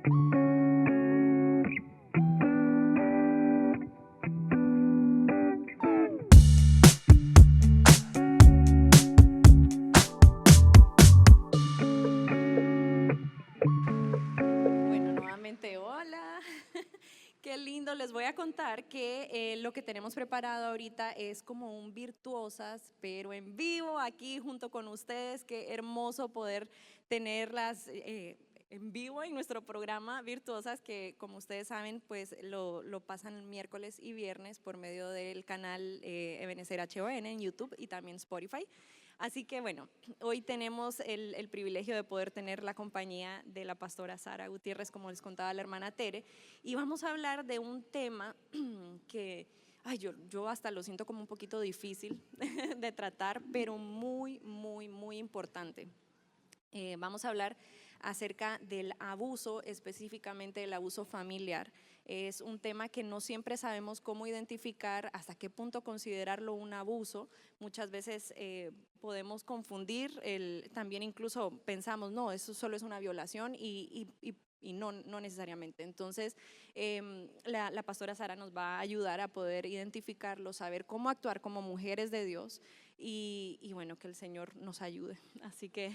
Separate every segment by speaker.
Speaker 1: Bueno, nuevamente, hola. Qué lindo. Les voy a contar que lo que tenemos preparado ahorita es como un virtuosas, pero en vivo aquí junto con ustedes. Qué hermoso poder tenerlas en vivo en nuestro programa Virtuosas, que como ustedes saben, pues lo pasan miércoles y viernes por medio del canal Ebenecer HON en YouTube y también Spotify. Así que bueno, hoy tenemos el privilegio de poder tener la compañía de la pastora Sara Gutiérrez, como les contaba la hermana Tere, y vamos a hablar de un tema que yo hasta lo siento como un poquito difícil de tratar, pero muy, muy, muy importante. Vamos a hablar acerca del abuso, específicamente del abuso familiar. Es un tema que no siempre sabemos cómo identificar, hasta qué punto considerarlo un abuso. Muchas veces podemos confundir, también incluso pensamos, no, eso solo es una violación y no necesariamente. Entonces, la pastora Sara nos va a ayudar a poder identificarlo, saber cómo actuar como mujeres de Dios y bueno, que el Señor nos ayude. Así que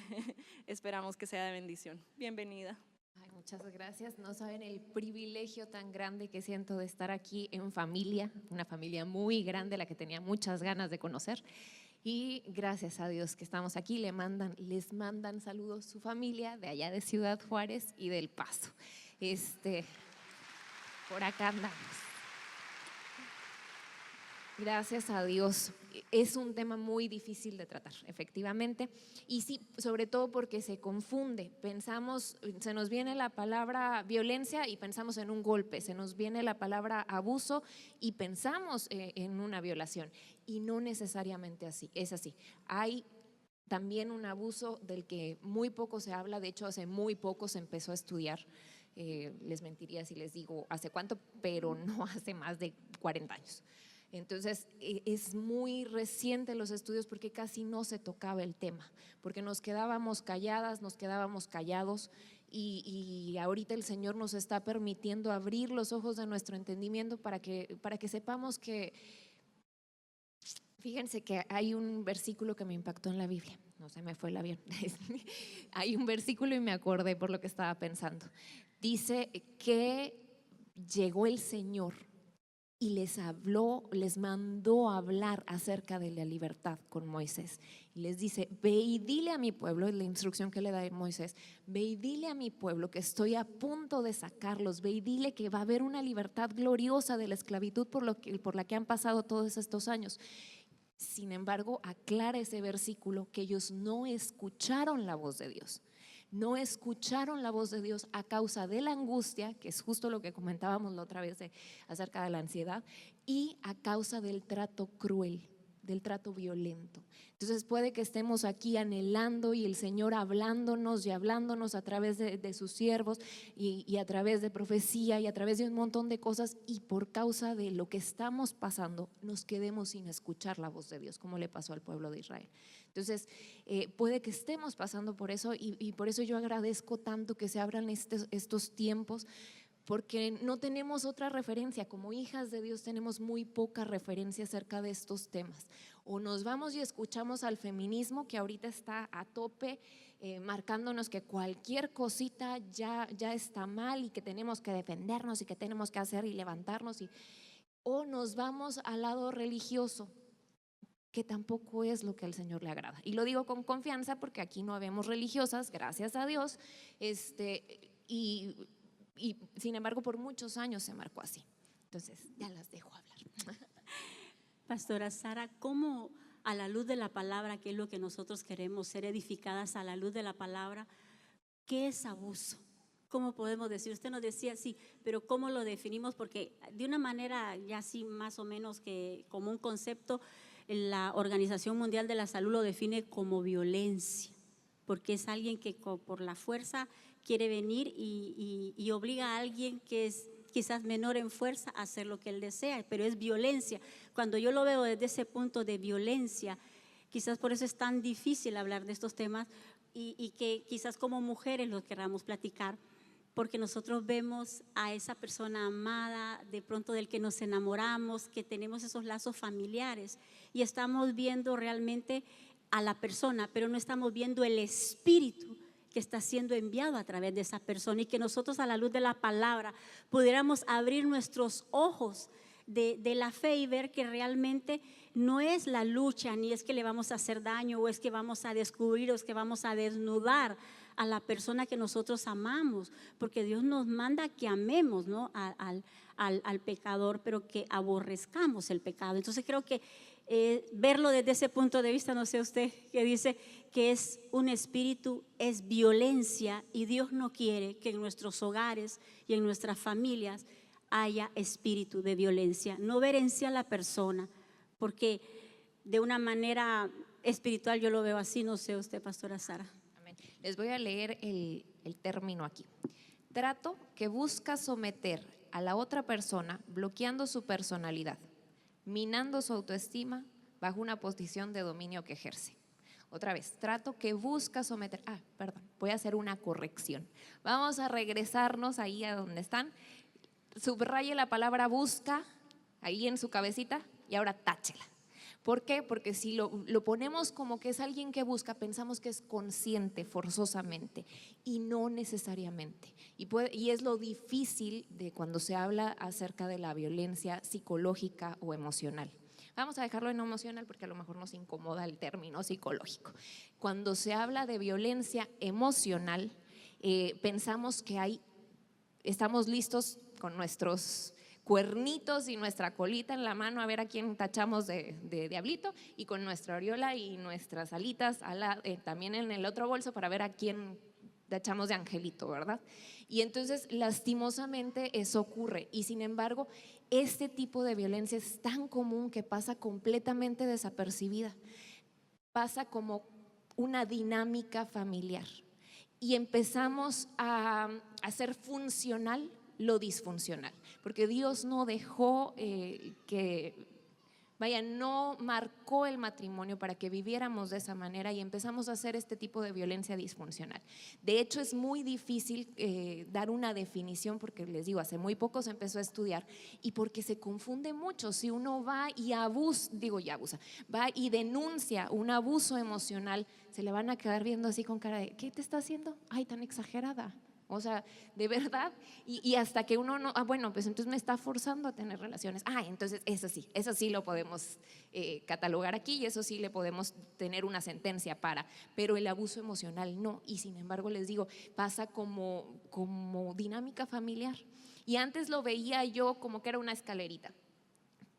Speaker 1: esperamos que sea de bendición. Bienvenida.
Speaker 2: Ay, muchas gracias. No saben el privilegio tan grande que siento de estar aquí en familia, una familia muy grande, la que tenía muchas ganas de conocer. Y gracias a Dios que estamos aquí. Les mandan saludos su familia de allá de Ciudad Juárez y del Paso. Por acá andamos. Gracias a Dios. Es un tema muy difícil de tratar, efectivamente, y sí, sobre todo porque se confunde. Pensamos, se nos viene la palabra violencia y pensamos en un golpe, se nos viene la palabra abuso y pensamos en una violación, y no necesariamente así, es así. Hay también un abuso del que muy poco se habla, de hecho hace muy poco se empezó a estudiar. Les mentiría si les digo hace cuánto, pero no hace más de 40 años. Entonces es muy reciente los estudios porque casi no se tocaba el tema, porque nos quedábamos calladas, nos quedábamos callados, y ahorita el Señor nos está permitiendo abrir los ojos de nuestro entendimiento para que sepamos que, fíjense que hay un versículo que me impactó en la Biblia, no se me fue el avión, hay un versículo y me acordé por lo que estaba pensando. Dice que llegó el Señor y les mandó a hablar acerca de la libertad con Moisés. Y les dice, ve y dile a mi pueblo, es la instrucción que le da Moisés, ve y dile a mi pueblo que estoy a punto de sacarlos, ve y dile que va a haber una libertad gloriosa de la esclavitud por la que han pasado todos estos años. Sin embargo, aclara ese versículo que ellos no escucharon la voz de Dios. No escucharon la voz de Dios a causa de la angustia, que es justo lo que comentábamos la otra vez acerca de la ansiedad, y a causa del trato cruel, del trato violento. Entonces puede que estemos aquí anhelando y el Señor hablándonos y hablándonos a través de sus siervos y a través de profecía y a través de un montón de cosas, y por causa de lo que estamos pasando nos quedemos sin escuchar la voz de Dios, como le pasó al pueblo de Israel. Entonces puede que estemos pasando por eso, y por eso yo agradezco tanto que se abran estos tiempos, porque no tenemos otra referencia. Como hijas de Dios tenemos muy poca referencia acerca de estos temas. O nos vamos y escuchamos al feminismo, que ahorita está a tope, marcándonos que cualquier cosita ya está mal y que tenemos que defendernos y que tenemos que hacer y levantarnos, o nos vamos al lado religioso, que tampoco es lo que al Señor le agrada. Y lo digo con confianza porque aquí no habemos religiosas, gracias a Dios, y sin embargo por muchos años se marcó así. Entonces ya las dejo hablar.
Speaker 3: Pastora Sara, ¿cómo a la luz de la palabra, que es lo que nosotros queremos, ser edificadas a la luz de la palabra, qué es abuso? ¿Cómo podemos decir? Usted nos decía, sí, pero ¿cómo lo definimos? Porque de una manera ya así más o menos que como un concepto, la Organización Mundial de la Salud lo define como violencia, porque es alguien que por la fuerza quiere venir y obliga a alguien que es quizás menor en fuerza a hacer lo que él desea, pero es violencia. Cuando yo lo veo desde ese punto de violencia, quizás por eso es tan difícil hablar de estos temas y que quizás como mujeres los queramos platicar, porque nosotros vemos a esa persona amada, de pronto del que nos enamoramos, que tenemos esos lazos familiares y estamos viendo realmente a la persona, pero no estamos viendo el espíritu que está siendo enviado a través de esa persona, y que nosotros a la luz de la palabra pudiéramos abrir nuestros ojos de la fe y ver que realmente no es la lucha, ni es que le vamos a hacer daño, o es que vamos a descubrir, o es que vamos a desnudar a la persona que nosotros amamos, porque Dios nos manda que amemos, ¿no?, al pecador, pero que aborrezcamos el pecado. Entonces creo que verlo desde ese punto de vista, no sé usted, que dice que es un espíritu, es violencia, y Dios no quiere que en nuestros hogares y en nuestras familias haya espíritu de violencia. No ver en sí a la persona, porque de una manera espiritual yo lo veo así, no sé usted, pastora Sara.
Speaker 2: Amén. Les voy a leer el término aquí. Trato que busca someter a la otra persona bloqueando su personalidad, minando su autoestima bajo una posición de dominio que ejerce. Otra vez, trato que busca someter, voy a hacer una corrección. Vamos a regresarnos ahí a donde están. Subraye la palabra busca ahí en su cabecita y ahora táchela. ¿Por qué? Porque si lo ponemos como que es alguien que busca, pensamos que es consciente forzosamente, y no necesariamente. Y es lo difícil de cuando se habla acerca de la violencia psicológica o emocional. Vamos a dejarlo en emocional porque a lo mejor nos incomoda el término psicológico. Cuando se habla de violencia emocional, pensamos que estamos listos con nuestros cuernitos y nuestra colita en la mano a ver a quién tachamos de diablito, y con nuestra aureola y nuestras alitas también en el otro bolso para ver a quién tachamos de angelito, ¿verdad? Y entonces lastimosamente eso ocurre, y sin embargo este tipo de violencia es tan común que pasa completamente desapercibida, pasa como una dinámica familiar, y empezamos a hacer funcional lo disfuncional, porque Dios no dejó no marcó el matrimonio para que viviéramos de esa manera, y empezamos a hacer este tipo de violencia disfuncional. De hecho, es muy difícil dar una definición, porque les digo, hace muy poco se empezó a estudiar, y porque se confunde mucho. Si uno va y va y denuncia un abuso emocional, se le van a quedar viendo así con cara de ¿qué te está haciendo? Ay, tan exagerada. O sea, de verdad, y hasta que uno no, bueno, pues entonces me está forzando a tener relaciones. Entonces eso sí lo podemos catalogar aquí, y eso sí le podemos tener una sentencia pero el abuso emocional no. Y sin embargo les digo, pasa como dinámica familiar. Y antes lo veía yo como que era una escalerita,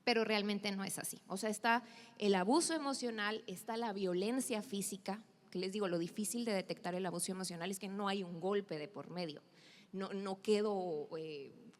Speaker 2: pero realmente no es así. O sea, está el abuso emocional, está la violencia física, que les digo, lo difícil de detectar el abuso emocional es que no hay un golpe de por medio, no quedo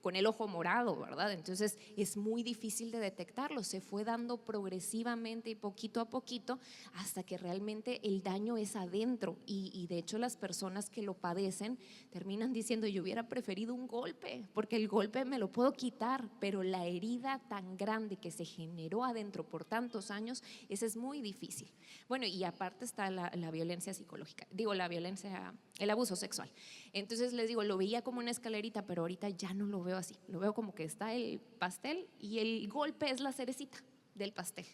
Speaker 2: con el ojo morado, ¿verdad? Entonces es muy difícil de detectarlo. Se fue dando progresivamente y poquito a poquito hasta que realmente el daño es adentro, y de hecho las personas que lo padecen terminan diciendo: yo hubiera preferido un golpe, porque el golpe me lo puedo quitar, pero la herida tan grande que se generó adentro por tantos años, esa es muy difícil. Bueno, y aparte está la violencia psicológica, el abuso sexual. Entonces les digo, lo veía como una escalerita, pero ahorita ya no lo veo así. Lo veo como que está el pastel y el golpe es la cerecita del pastel.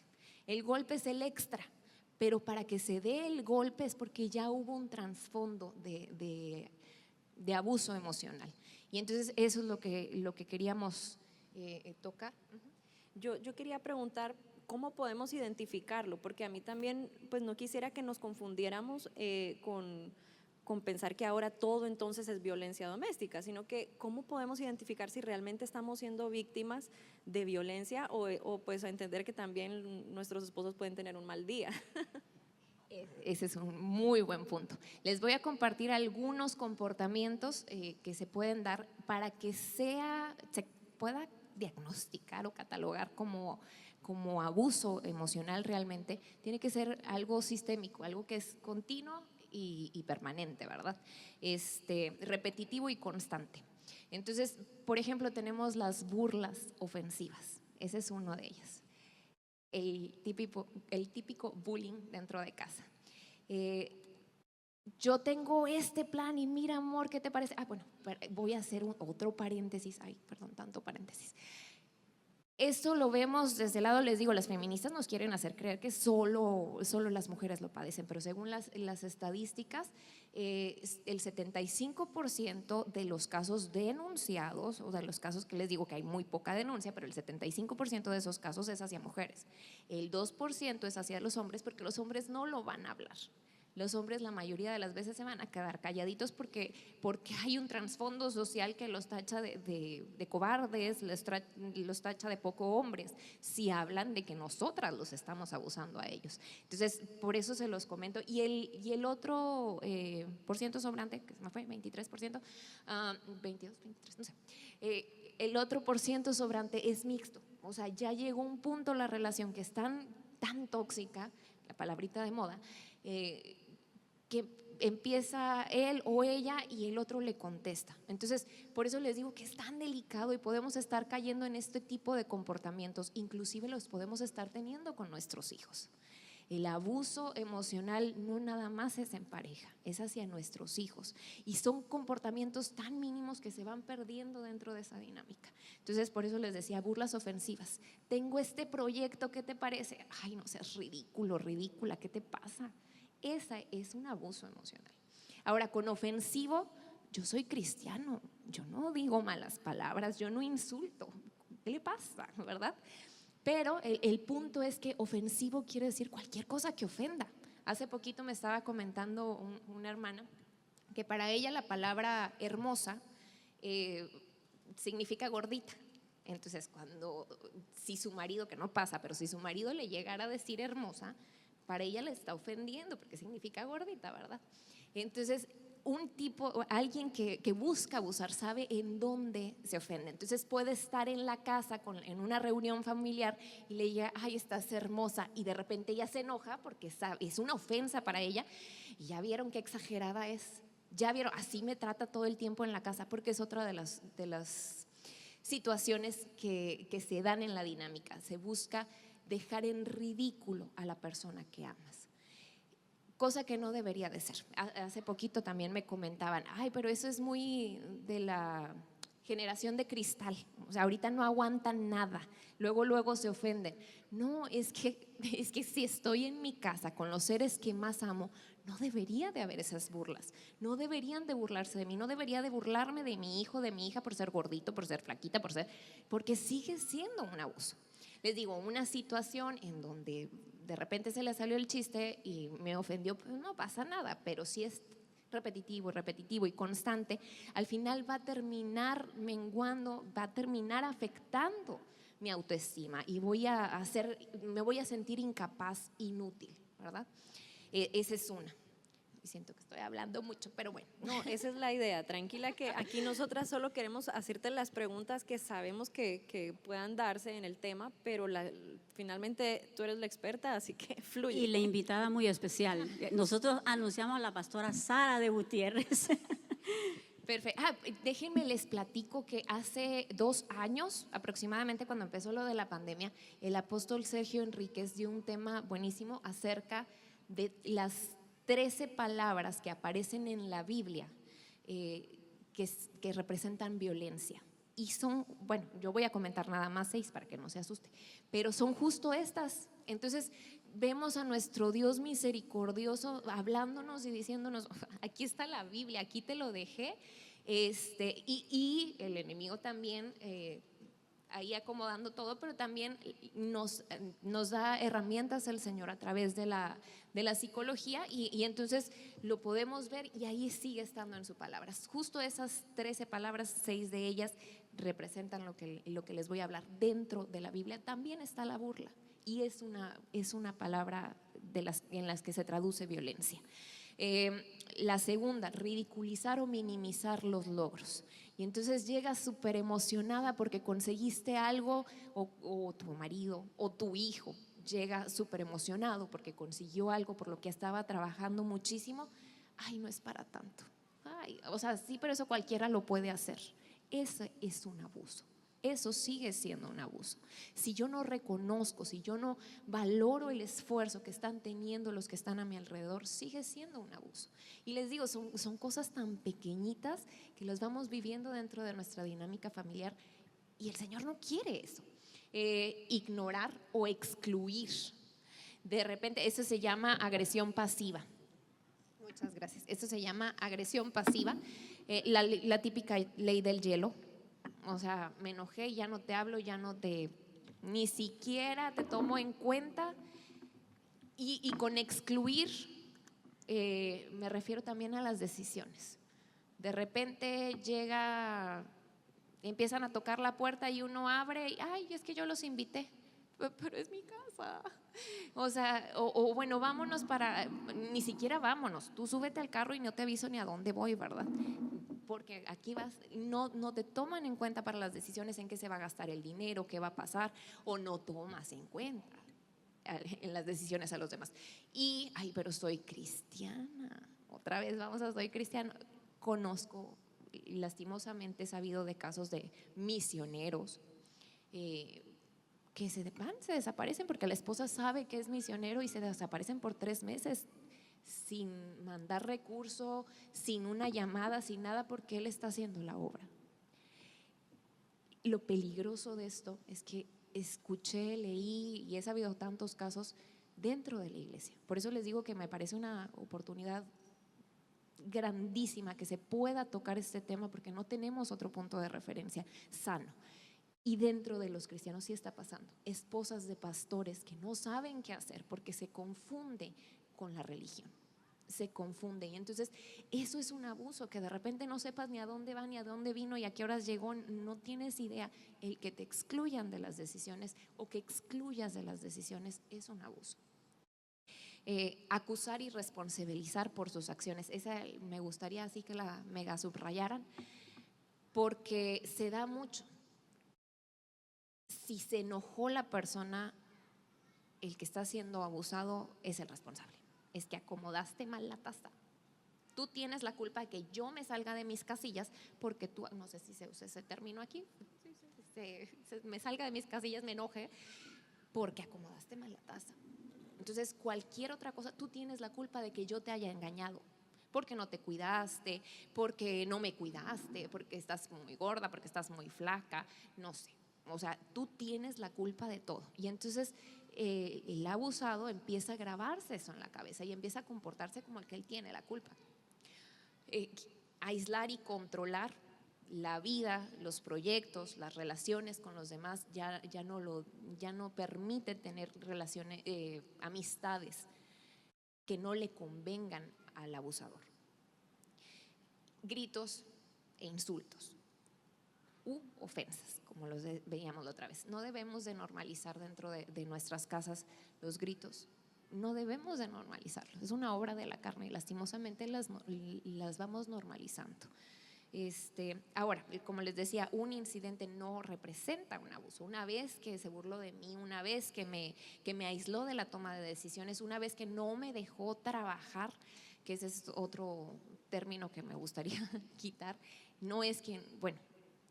Speaker 2: El golpe es el extra, pero para que se dé el golpe es porque ya hubo un trasfondo de abuso emocional. Y entonces eso es lo que queríamos tocar.
Speaker 1: Yo quería preguntar, ¿cómo podemos identificarlo? Porque a mí también, pues no quisiera que nos confundiéramos con pensar que ahora todo entonces es violencia doméstica, sino que ¿cómo podemos identificar si realmente estamos siendo víctimas de violencia o pues a entender que también nuestros esposos pueden tener un mal día?
Speaker 2: Ese es un muy buen punto. Les voy a compartir algunos comportamientos que se pueden dar para que se pueda diagnosticar o catalogar como abuso emocional. Realmente tiene que ser algo sistémico, algo que es continuo y permanente, ¿verdad? Repetitivo y constante. Entonces, por ejemplo, tenemos las burlas ofensivas. Ese es uno de ellos. El típico bullying dentro de casa. yo tengo este plan y mira, amor, ¿qué te parece? Bueno, voy a hacer otro paréntesis. Ay, perdón, tanto paréntesis. Esto lo vemos desde el lado, les digo, las feministas nos quieren hacer creer que solo las mujeres lo padecen, pero según las estadísticas, el 75% de los casos denunciados, o de los casos que les digo que hay muy poca denuncia, pero el 75% de esos casos es hacia mujeres. El 2% es hacia los hombres, porque los hombres no lo van a hablar. Los hombres la mayoría de las veces se van a quedar calladitos porque hay un trasfondo social que los tacha de cobardes, los tacha de poco hombres, si hablan de que nosotras los estamos abusando a ellos. Entonces, por eso se los comento. Y el otro por ciento sobrante, que se me fue, 23%, 22, 23, no sé. El otro por ciento sobrante es mixto. O sea, ya llegó un punto la relación que es tan tóxica, la palabrita de moda, que empieza él o ella y el otro le contesta. Entonces, por eso les digo que es tan delicado y podemos estar cayendo en este tipo de comportamientos, inclusive los podemos estar teniendo con nuestros hijos. El abuso emocional no nada más es en pareja, es hacia nuestros hijos y son comportamientos tan mínimos que se van perdiendo dentro de esa dinámica. Entonces, por eso les decía, burlas ofensivas. Tengo este proyecto, ¿qué te parece? Ay, no seas ridículo, ridícula, ¿qué te pasa? Esa es un abuso emocional. Ahora, con ofensivo, yo soy cristiano, yo no digo malas palabras, yo no insulto. ¿Qué le pasa, verdad? Pero el punto es que ofensivo quiere decir cualquier cosa que ofenda. Hace poquito me estaba comentando una hermana que para ella la palabra hermosa significa gordita. Entonces, si su marido, que no pasa, pero si su marido le llegara a decir hermosa, para ella le está ofendiendo porque significa gordita, ¿verdad? Entonces, alguien que busca abusar sabe en dónde se ofende. Entonces puede estar en la casa en una reunión familiar y le diga, ay, estás hermosa, y de repente ella se enoja porque es una ofensa para ella. Y ya vieron qué exagerada es, ya vieron, así me trata todo el tiempo en la casa, porque es otra de las situaciones que se dan en la dinámica. Se busca dejar en ridículo a la persona que amas, cosa que no debería de ser. Hace poquito también me comentaban, ay, pero eso es muy de la generación de cristal, o sea, ahorita no aguantan nada, luego se ofenden. No, es que si estoy en mi casa con los seres que más amo, no debería de haber esas burlas, no deberían de burlarse de mí, no debería de burlarme de mi hijo, de mi hija por ser gordito, por ser flaquita, porque sigue siendo un abuso. Les digo, una situación en donde de repente se le salió el chiste y me ofendió, pues no pasa nada, pero si es repetitivo y constante, al final va a terminar menguando, va a terminar afectando mi autoestima y me voy a sentir incapaz, inútil, ¿verdad? Esa es una. Siento que estoy hablando mucho, pero bueno.
Speaker 1: No, esa es la idea. Tranquila, que aquí nosotras solo queremos hacerte las preguntas que sabemos que puedan darse en el tema, pero finalmente tú eres la experta, así que fluye.
Speaker 3: Y la invitada muy especial. Nosotros anunciamos a la pastora Sara de Gutiérrez.
Speaker 2: Perfecto. Déjenme les platico que hace 2 años aproximadamente, cuando empezó lo de la pandemia, el apóstol Sergio Enríquez dio un tema buenísimo acerca de las 13 palabras que aparecen en la Biblia que representan violencia. Y son, bueno, yo voy a comentar nada más 6 para que no se asuste, pero son justo estas. Entonces vemos a nuestro Dios misericordioso hablándonos y diciéndonos, aquí está la Biblia, aquí te lo dejé, y el enemigo también ahí acomodando todo, pero también nos da herramientas el Señor a través de la psicología, y entonces lo podemos ver, y ahí sigue estando en su palabra. Justo esas 13 palabras, 6 de ellas representan lo que les voy a hablar. Dentro de la Biblia también está la burla, y es una palabra en las que se traduce violencia. La segunda, ridiculizar o minimizar los logros. Y entonces llegas súper emocionada porque conseguiste algo, o tu marido o tu hijo llega súper emocionado porque consiguió algo por lo que estaba trabajando muchísimo. Ay, no es para tanto. Ay, o sea, sí, pero eso cualquiera lo puede hacer. Ese es un abuso. eso sigue siendo un abuso. Si yo no reconozco, si yo no valoro el esfuerzo que están teniendo los que están a mi alrededor, sigue siendo un abuso. Y les digo, son cosas tan pequeñitas que las vamos viviendo dentro de nuestra dinámica familiar y el Señor no quiere eso. Ignorar o excluir. De repente, eso se llama agresión pasiva. Muchas gracias. Eso se llama agresión pasiva. La típica ley del hielo. O sea, me enojé, ya no te hablo, ni siquiera te tomo en cuenta. Y con excluir me refiero también a las decisiones. De repente empiezan a tocar la puerta y uno abre y, ay, es que yo los invité, pero es mi casa. O sea, bueno, vámonos ni siquiera vámonos, tú súbete al carro y no te aviso ni a dónde voy, ¿verdad? Porque aquí no te toman en cuenta para las decisiones en qué se va a gastar el dinero, qué va a pasar, o no tomas en cuenta en las decisiones a los demás. Y, ay, pero soy cristiana, otra vez vamos a soy cristiana. Conozco, lastimosamente he sabido de casos de misioneros que se desaparecen porque la esposa sabe que es misionero y se desaparecen por 3 meses sin mandar recurso, sin una llamada, sin nada, porque él está haciendo la obra. Lo peligroso de esto es que escuché, leí y he sabido tantos casos dentro de la iglesia. Por eso les digo que me parece una oportunidad grandísima que se pueda tocar este tema, porque no tenemos otro punto de referencia sano. Y dentro de los cristianos sí está pasando. Esposas de pastores que no saben qué hacer porque se confunde con la religión. Se confunde. Y entonces eso es un abuso, que de repente no sepas ni a dónde va, ni a dónde vino y a qué horas llegó. No tienes idea. El que te excluyan de las decisiones o que excluyas de las decisiones es un abuso. Acusar y responsabilizar por sus acciones. Esa me gustaría así que la mega subrayaran, porque se da mucho. Si se enojó la persona, el que está siendo abusado es el responsable. Es que acomodaste mal la taza. Tú tienes la culpa de que yo me salga de mis casillas porque tú, no sé si se usa ese término aquí, me salga de mis casillas, me enoje porque acomodaste mal la taza. Entonces, cualquier otra cosa, tú tienes la culpa de que yo te haya engañado, porque no te cuidaste, porque no me cuidaste, porque estás muy gorda, porque estás muy flaca, no sé. O sea, tú tienes la culpa de todo. Y entonces el abusado empieza a grabarse eso en la cabeza y empieza a comportarse como el que él tiene la culpa. Aislar y controlar la vida, los proyectos, las relaciones con los demás, ya no permite tener relaciones, amistades que no le convengan al abusador. Gritos e insultos u ofensas, como los veíamos la otra vez. No debemos de normalizar dentro de nuestras casas los gritos. No debemos de normalizarlos. Es una obra de la carne y lastimosamente las vamos normalizando. Ahora, como les decía, un incidente no representa un abuso. Una vez que se burló de mí, una vez que me aisló de la toma de decisiones, una vez que no me dejó trabajar, que ese es otro término que me gustaría quitar, no es que, bueno,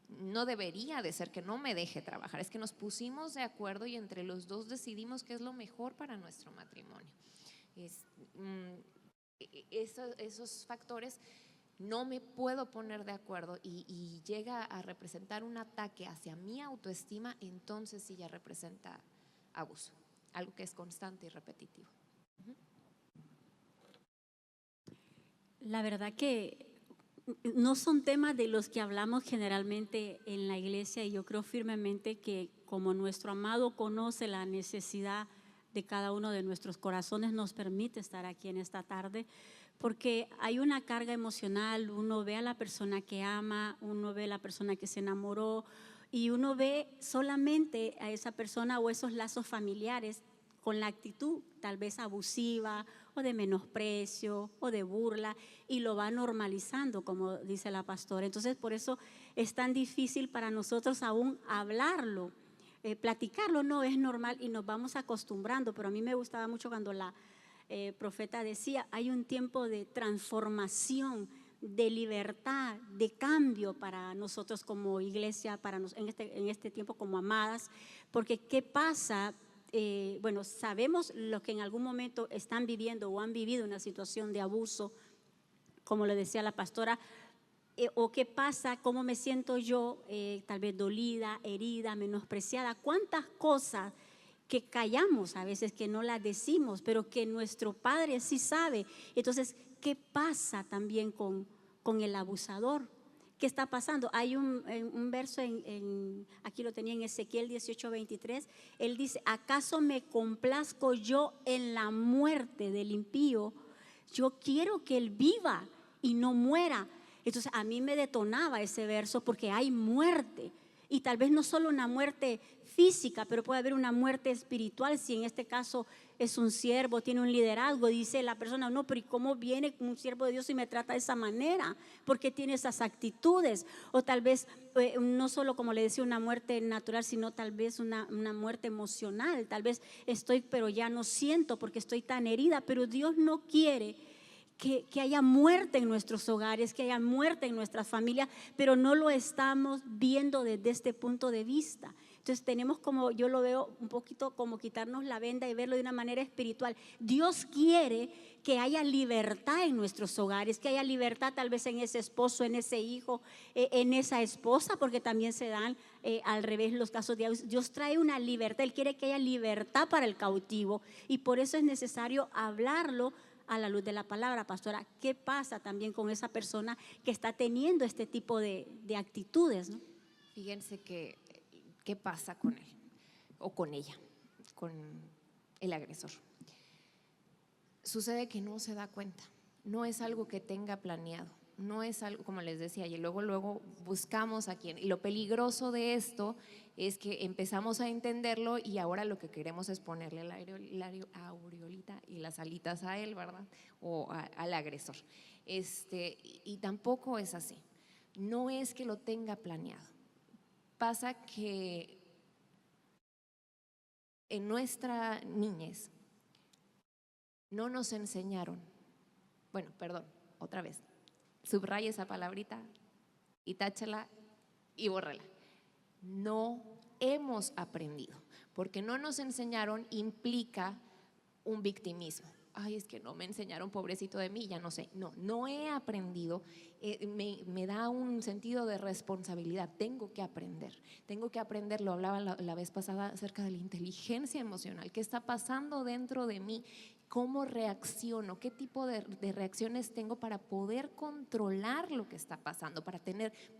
Speaker 2: no debería de ser que no me deje trabajar, es que nos pusimos de acuerdo y entre los dos decidimos qué es lo mejor para nuestro matrimonio. Esos factores no me puedo poner de acuerdo y llega a representar un ataque hacia mi autoestima, entonces sí ya representa abuso, algo que es constante y repetitivo.
Speaker 3: La verdad que no son temas de los que hablamos generalmente en la iglesia, y yo creo firmemente que como nuestro amado conoce la necesidad de cada uno de nuestros corazones, nos permite estar aquí en esta tarde, porque hay una carga emocional. Uno ve a la persona que ama, uno ve a la persona que se enamoró y uno ve solamente a esa persona o esos lazos familiares con la actitud tal vez abusiva o de menosprecio o de burla, y lo va normalizando, como dice la pastora. Entonces, por eso es tan difícil para nosotros aún hablarlo, platicarlo. No es normal y nos vamos acostumbrando. Pero a mí me gustaba mucho cuando la profeta decía: hay un tiempo de transformación de libertad, de cambio para nosotros como iglesia, en este tiempo como amadas, porque ¿qué pasa? Bueno, sabemos los que en algún momento están viviendo o han vivido una situación de abuso, como le decía la pastora, o qué pasa, cómo me siento yo, tal vez dolida, herida, menospreciada, cuántas cosas que callamos a veces, que no las decimos, pero que nuestro Padre sí sabe. Entonces, ¿qué pasa también con el abusador? ¿Qué está pasando? Hay un verso, aquí lo tenía en Ezequiel 18:23, él dice: ¿acaso me complazco yo en la muerte del impío? Yo quiero que él viva y no muera. Entonces a mí me detonaba ese verso porque hay muerte, y tal vez no solo una muerte física, pero puede haber una muerte espiritual. Si en este caso es un siervo, tiene un liderazgo, dice la persona: no, pero ¿y cómo viene un siervo de Dios y me trata de esa manera? ¿Por qué tiene esas actitudes? O tal vez no solo, como le decía, una muerte natural, sino tal vez una muerte emocional. Tal vez estoy, pero ya no siento porque estoy tan herida. Pero Dios no quiere que haya muerte en nuestros hogares, que haya muerte en nuestras familias, pero no lo estamos viendo desde este punto de vista. Entonces tenemos, como yo lo veo, un poquito como quitarnos la venda y verlo de una manera espiritual. Dios quiere que haya libertad en nuestros hogares, que haya libertad tal vez en ese esposo, en ese hijo, en esa esposa, porque también se dan al revés los casos de abuso. Dios trae una libertad, Él quiere que haya libertad para el cautivo, y por eso es necesario hablarlo a la luz de la palabra. Pastora, ¿qué pasa también con esa persona que está teniendo este tipo de actitudes, ¿no?
Speaker 2: Fíjense que, ¿qué pasa con él o con ella, con el agresor? Sucede que no se da cuenta, no es algo que tenga planeado, no es algo, como les decía, y luego buscamos a quién. Y lo peligroso de esto es que empezamos a entenderlo y ahora lo que queremos es ponerle la aureolita y las alitas a él, ¿verdad? O al agresor. Y tampoco es así, no es que lo tenga planeado. Pasa que en nuestra niñez no nos enseñaron, bueno, perdón, otra vez, subraya esa palabrita y táchala y bórrala. No hemos aprendido, porque no nos enseñaron implica un victimismo. Ay, es que no me enseñaron, pobrecito de mí, ya no sé. No he aprendido, me da un sentido de responsabilidad. Tengo que aprender, lo hablaba la vez pasada acerca de la inteligencia emocional. ¿Qué está pasando dentro de mí? ¿Cómo reacciono? ¿Qué tipo de reacciones tengo para poder controlar lo que está pasando? Para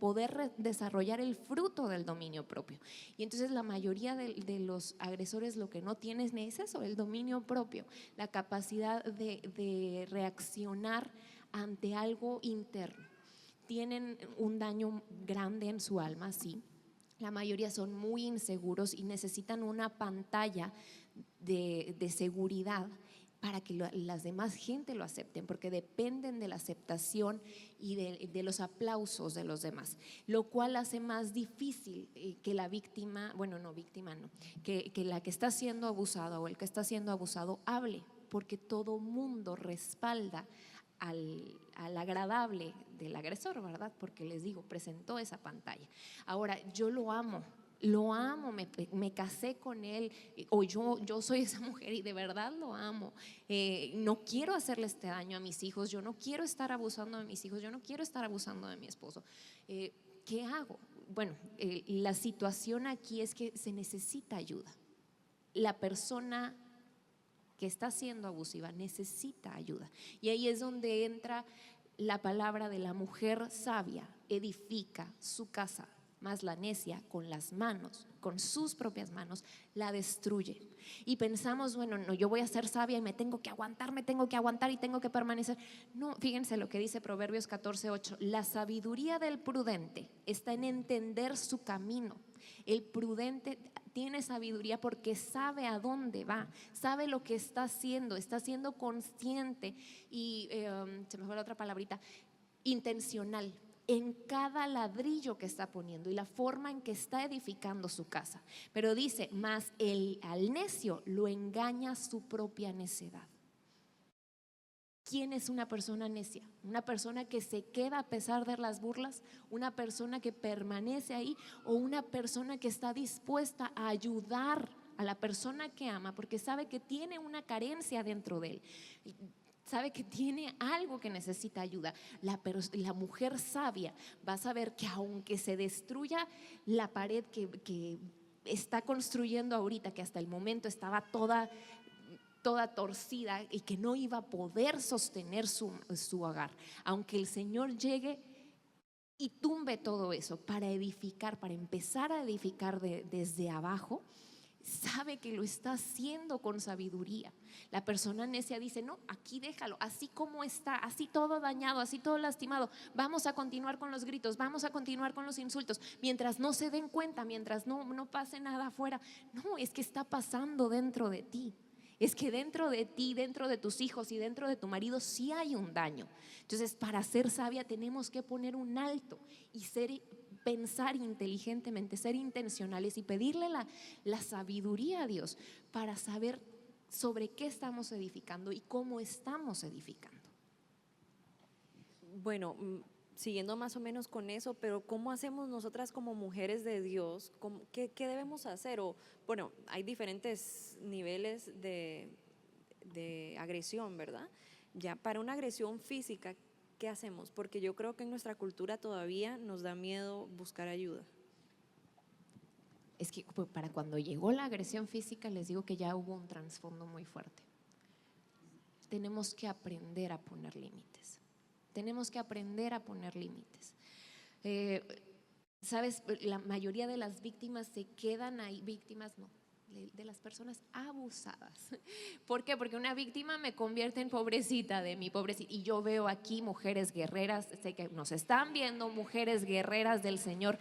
Speaker 2: poder desarrollar el fruto del dominio propio. Y entonces la mayoría de los agresores lo que no tienen es eso, el dominio propio, la capacidad de reaccionar ante algo interno. Tienen un daño grande en su alma, sí. La mayoría son muy inseguros y necesitan una pantalla de seguridad para que las demás gente lo acepten, porque dependen de la aceptación y de los aplausos de los demás, lo cual hace más difícil que la víctima, bueno, no víctima, no, que la que está siendo abusada o el que está siendo abusado hable, porque todo mundo respalda al agradable del agresor, ¿verdad? Porque les digo, presentó esa pantalla. Ahora, yo lo amo, me casé con él, o yo soy esa mujer y de verdad lo amo. No quiero hacerle este daño a mis hijos, yo no quiero estar abusando de mis hijos, yo no quiero estar abusando de mi esposo. ¿Qué hago? Bueno, la situación aquí es que se necesita ayuda. La persona que está siendo abusiva necesita ayuda, y ahí es donde entra la palabra de la mujer sabia: edifica su casa, mas la necia con las manos, con sus propias manos, la destruye. Y pensamos, bueno, no, yo voy a ser sabia y me tengo que aguantar y tengo que permanecer. No, fíjense lo que dice Proverbios 14:8: la sabiduría del prudente está en entender su camino. El prudente tiene sabiduría porque sabe a dónde va, sabe lo que está siendo consciente y se me fue la otra palabrita, intencional en cada ladrillo que está poniendo y la forma en que está edificando su casa. Pero dice, mas al necio lo engaña su propia necedad. ¿Quién es una persona necia? Una persona que se queda a pesar de las burlas, una persona que permanece ahí, o una persona que está dispuesta a ayudar a la persona que ama porque sabe que tiene una carencia dentro de él, sabe que tiene algo que necesita ayuda. La mujer sabia va a saber que aunque se destruya la pared que está construyendo ahorita, que hasta el momento estaba toda torcida y que no iba a poder sostener su hogar, aunque el Señor llegue y tumbe todo eso para edificar, para empezar a edificar desde abajo, sabe que lo está haciendo con sabiduría. La persona necia dice: no, aquí déjalo, así como está, así todo dañado, así todo lastimado, vamos a continuar con los gritos, vamos a continuar con los insultos, mientras no se den cuenta, mientras no pase nada afuera. No, es que está pasando dentro de ti. Es que dentro de ti, dentro de tus hijos y dentro de tu marido sí hay un daño. Entonces, para ser sabia tenemos que poner un alto y pensar inteligentemente, ser intencionales y pedirle la sabiduría a Dios para saber sobre qué estamos edificando y cómo estamos edificando.
Speaker 1: Bueno, siguiendo más o menos con eso, pero ¿cómo hacemos nosotras como mujeres de Dios? ¿Qué debemos hacer? O, bueno, hay diferentes niveles de agresión, ¿verdad? Ya para una agresión física, ¿qué hacemos? Porque yo creo que en nuestra cultura todavía nos da miedo buscar ayuda.
Speaker 2: Es que para cuando llegó la agresión física, les digo que ya hubo un trasfondo muy fuerte. Tenemos que aprender a poner límites. Tenemos que aprender a poner límites. Sabes, la mayoría de las víctimas se quedan ahí, víctimas no, de las personas abusadas. ¿Por qué? Porque una víctima me convierte en pobrecita de mi pobrecita. Y yo veo aquí mujeres guerreras, sé que nos están viendo mujeres guerreras del Señor.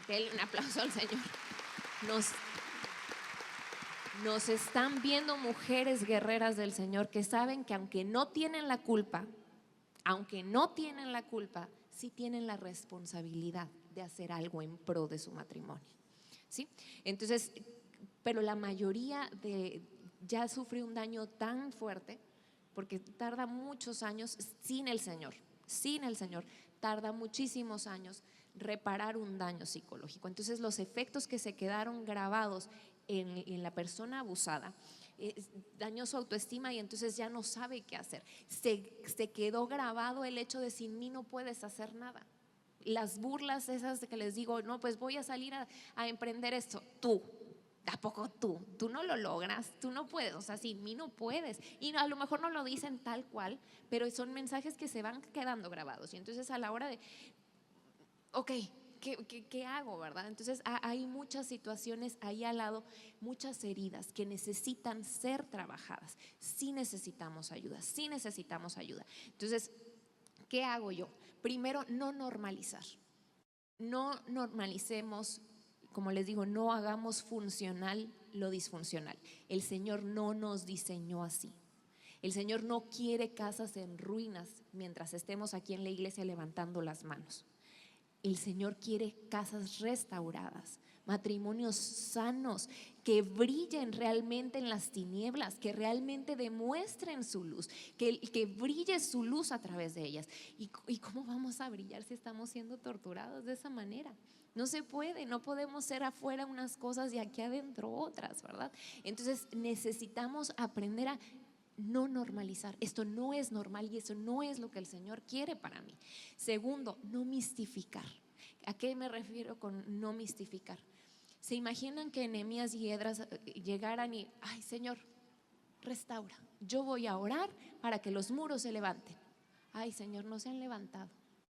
Speaker 2: Denle un aplauso al Señor. Nos están viendo mujeres guerreras del Señor que saben que aunque no tienen la culpa, sí tienen la responsabilidad de hacer algo en pro de su matrimonio, ¿sí? Entonces, pero la mayoría ya sufrió un daño tan fuerte porque tarda muchos años sin el Señor, tarda muchísimos años reparar un daño psicológico. Entonces, los efectos que se quedaron grabados en la persona abusada dañó su autoestima y entonces ya no sabe qué hacer. Se quedó grabado el hecho de: sin mí no puedes hacer nada. Las burlas esas de que les digo: no, pues voy a salir a emprender esto. Tampoco tú no lo logras, tú no puedes, o sea, sin mí no puedes. Y a lo mejor no lo dicen tal cual, pero son mensajes que se van quedando grabados. Y entonces a la hora de, ok, ¿qué hago, verdad? Entonces hay muchas situaciones ahí al lado, muchas heridas que necesitan ser trabajadas. Sí necesitamos ayuda. Entonces, ¿qué hago yo? Primero, no normalizar. No normalicemos, como les digo, no hagamos funcional lo disfuncional. El Señor no nos diseñó así. El Señor no quiere casas en ruinas mientras estemos aquí en la iglesia levantando las manos. El Señor quiere casas restauradas, matrimonios sanos, que brillen realmente en las tinieblas, que realmente demuestren su luz, que brille su luz a través de ellas. ¿Y cómo vamos a brillar si estamos siendo torturados de esa manera? No se puede, no podemos ser afuera unas cosas y aquí adentro otras, ¿verdad? Entonces necesitamos aprender a no normalizar. Esto no es normal y eso no es lo que el Señor quiere para mí. Segundo, no mistificar. ¿A qué me refiero con no mistificar? ¿Se imaginan que Nehemías y Esdras llegaran y: ay, Señor, restaura, yo voy a orar para que los muros se levanten? Ay, Señor, no se han levantado,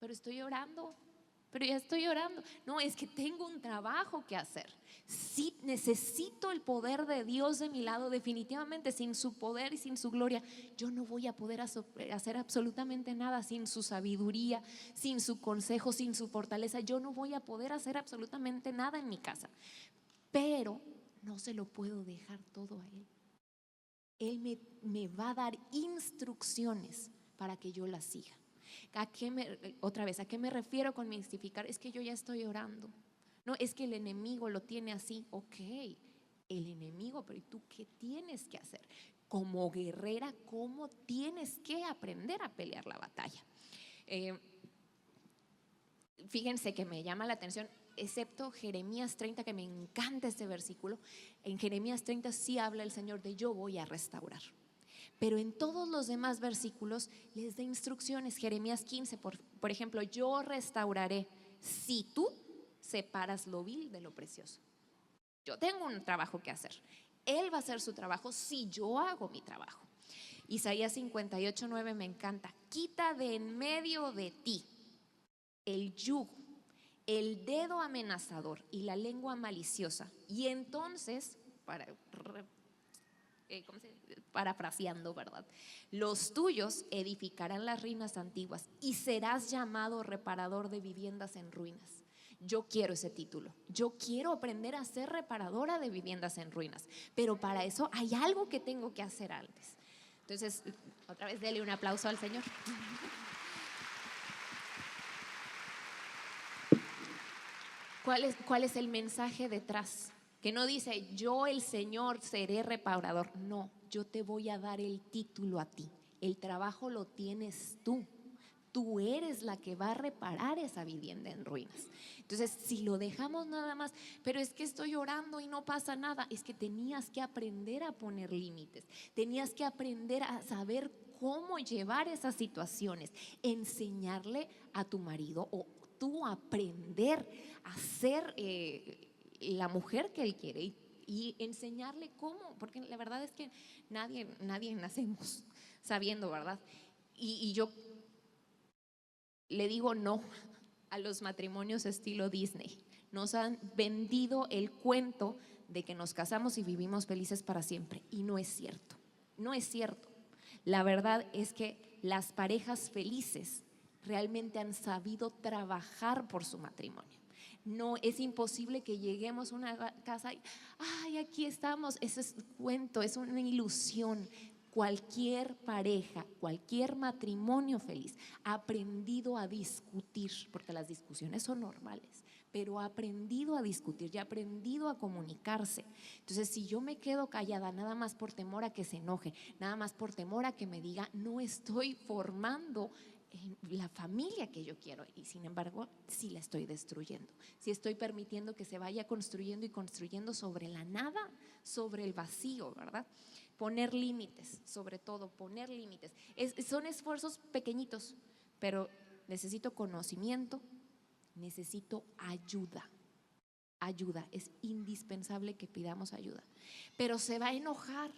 Speaker 2: pero ya estoy orando. No, es que tengo un trabajo que hacer. Sí, necesito el poder de Dios de mi lado. Definitivamente, sin su poder y sin su gloria, yo no voy a poder hacer absolutamente nada. Sin su sabiduría, sin su consejo, sin su fortaleza, yo no voy a poder hacer absolutamente nada en mi casa. Pero no se lo puedo dejar todo a Él. Él me va a dar instrucciones para que yo las siga. ¿A qué me refiero con mistificar? Es que yo ya estoy orando. No, es que el enemigo lo tiene así. Ok, el enemigo, pero ¿y tú qué tienes que hacer? como guerrera, cómo tienes que aprender a pelear la batalla. Fíjense que me llama la atención, excepto Jeremías 30, que me encanta este versículo. En Jeremías 30 sí habla el Señor de yo voy a restaurar. Pero en todos los demás versículos les da instrucciones. Jeremías 15, por ejemplo, yo restauraré si tú separas lo vil de lo precioso. Yo tengo un trabajo que hacer. Él va a hacer su trabajo si yo hago mi trabajo. Isaías 58:9 me encanta. Quita de en medio de ti el yugo, el dedo amenazador y la lengua maliciosa. Y entonces, parafraseando, ¿verdad? Los tuyos edificarán las ruinas antiguas y serás llamado reparador de viviendas en ruinas. Yo quiero ese título. Yo quiero aprender a ser reparadora de viviendas en ruinas, pero para eso hay algo que tengo que hacer antes. Entonces, otra vez dele un aplauso al Señor. ¿Cuál es el mensaje detrás? Que no dice yo el Señor seré reparador. No, yo te voy a dar el título a ti. El trabajo lo tienes tú. Tú eres la que va a reparar esa vivienda en ruinas. Entonces, si lo dejamos nada más, pero es que estoy orando y no pasa nada, es que tenías que aprender a poner límites, tenías que aprender a saber cómo llevar esas situaciones, enseñarle a tu marido o tú aprender a ser la mujer que él quiere y enseñarle cómo, porque la verdad es que nadie nacemos sabiendo, ¿verdad? Y yo le digo no a los matrimonios estilo Disney. Nos han vendido el cuento de que nos casamos y vivimos felices para siempre, y no es cierto, no es cierto. La verdad es que las parejas felices realmente han sabido trabajar por su matrimonio. No es imposible que lleguemos a una casa y ay, aquí estamos. Ese es un cuento, es una ilusión. Cualquier pareja, cualquier matrimonio feliz ha aprendido a discutir, porque las discusiones son normales, pero ha aprendido a discutir y ha aprendido a comunicarse. Entonces, si yo me quedo callada nada más por temor a que se enoje, nada más por temor a que me diga, no estoy formando la familia que yo quiero, y sin embargo sí la estoy destruyendo. Si estoy permitiendo que se vaya construyendo y construyendo sobre la nada, sobre el vacío, ¿verdad? Poner límites, sobre todo poner límites. Son esfuerzos pequeñitos, pero necesito conocimiento, necesito ayuda. Ayuda, es indispensable que pidamos ayuda. Pero se va a enojar,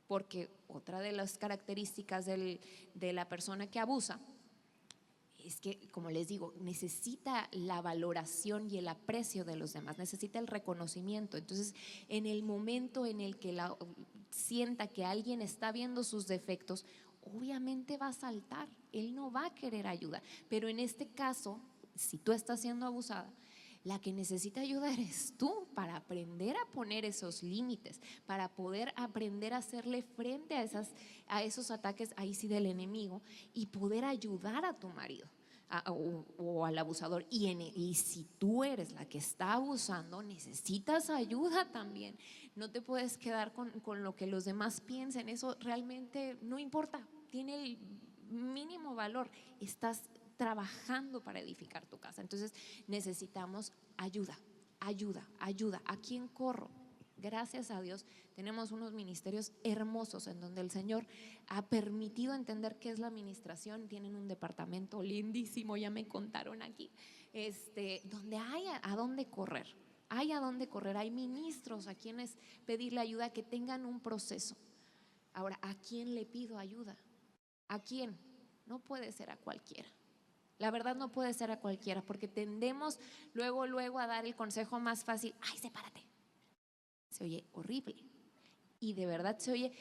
Speaker 2: porque otra de las características de la persona que abusa es que, como les digo, necesita la valoración y el aprecio de los demás, necesita el reconocimiento. Entonces, en el momento en el que sienta que alguien está viendo sus defectos, obviamente va a saltar, él no va a querer ayuda. Pero en este caso, si tú estás siendo abusada, la que necesita ayuda eres tú, para aprender a poner esos límites, para poder aprender a hacerle frente a esos ataques ahí sí del enemigo, y poder ayudar a tu marido o al abusador. Y si tú eres la que está abusando, necesitas ayuda también. No te puedes quedar con lo que los demás piensen. Eso realmente no importa, tiene el mínimo valor. Estás trabajando para edificar tu casa. Entonces necesitamos ayuda. ¿A quién corro? Gracias a Dios tenemos unos ministerios hermosos en donde el Señor ha permitido entender qué es la administración. Tienen un departamento lindísimo, ya me contaron aquí, donde hay a dónde correr. Hay ministros a quienes pedirle ayuda, que tengan un proceso. Ahora, ¿a quién le pido ayuda? ¿A quién? No puede ser a cualquiera. La verdad, no puede ser a cualquiera, porque tendemos luego a dar el consejo más fácil. Ay, sepárate. Se oye horrible, y de verdad se oye,